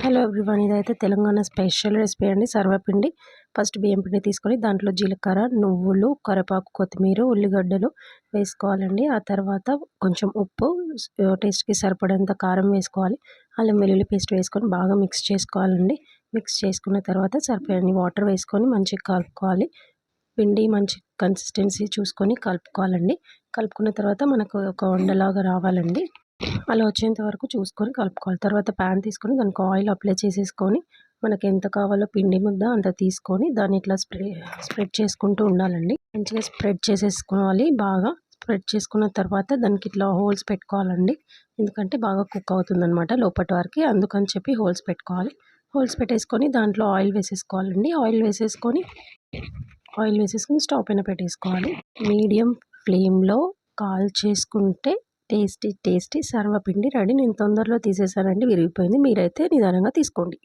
Hello everyone, ఇదైతే Telangana special recipe అండి. సర్వపిండి. First బియ్యం పిండి తీసుకొని దాంట్లో జీలకర్ర, నువ్వులు, కరివేపాకు, కొత్తిమీర, ఉల్లిగడ్డలు వేసుకోవాలండి. ఆ తర్వాత కొంచెం ఉప్పు, టేస్ట్కి సరిపడేంత కారం వేసుకోవాలి. అల్లం వెల్లుల్లి పేస్ట్ వేసుకొని బాగా మిక్స్ చేసుకోవాలండి. మిక్స్ చేసుకున్న తర్వాత సరిపోయే వాటర్ వేసుకొని మంచిగా కలుపుకోవాలి. పిండి మంచి కన్సిస్టెన్సీ చూసుకొని కలుపుకోవాలండి. కలుపుకున్న తర్వాత మనకు ఒక ఉండలాగా రావాలండి. అలా వచ్చేంత వరకు చూసుకొని కలుపుకోవాలి. తర్వాత ప్యాన్ తీసుకొని దానికి ఆయిల్ అప్లై చేసేసుకొని మనకి ఎంత కావాలో పిండి ముద్ద అంత తీసుకొని దాన్ని ఇట్లా స్ప్రెడ్ చేసుకుంటూ ఉండాలండి. మంచిగా స్ప్రెడ్ చేసేసుకోవాలి. బాగా స్ప్రెడ్ చేసుకున్న తర్వాత దానికి ఇట్లా హోల్స్ పెట్టుకోవాలండి. ఎందుకంటే బాగా కుక్ అవుతుందన్నమాట లోపటి వరకు, అందుకని చెప్పి హోల్స్ పెట్టుకోవాలి. హోల్స్ పెట్టేసుకొని దాంట్లో ఆయిల్ వేసేసుకోవాలండి. ఆయిల్ వేసేసుకొని స్టవ్ పైన పెట్టేసుకోవాలి. మీడియం ఫ్లేమ్లో కాల్ చేసుకుంటే టేస్టీ సర్వపిండి రెడీ. నేను తొందరలో తీసేసానండి, విరిగిపోయింది. మీరైతే నిదానంగా తీసుకోండి.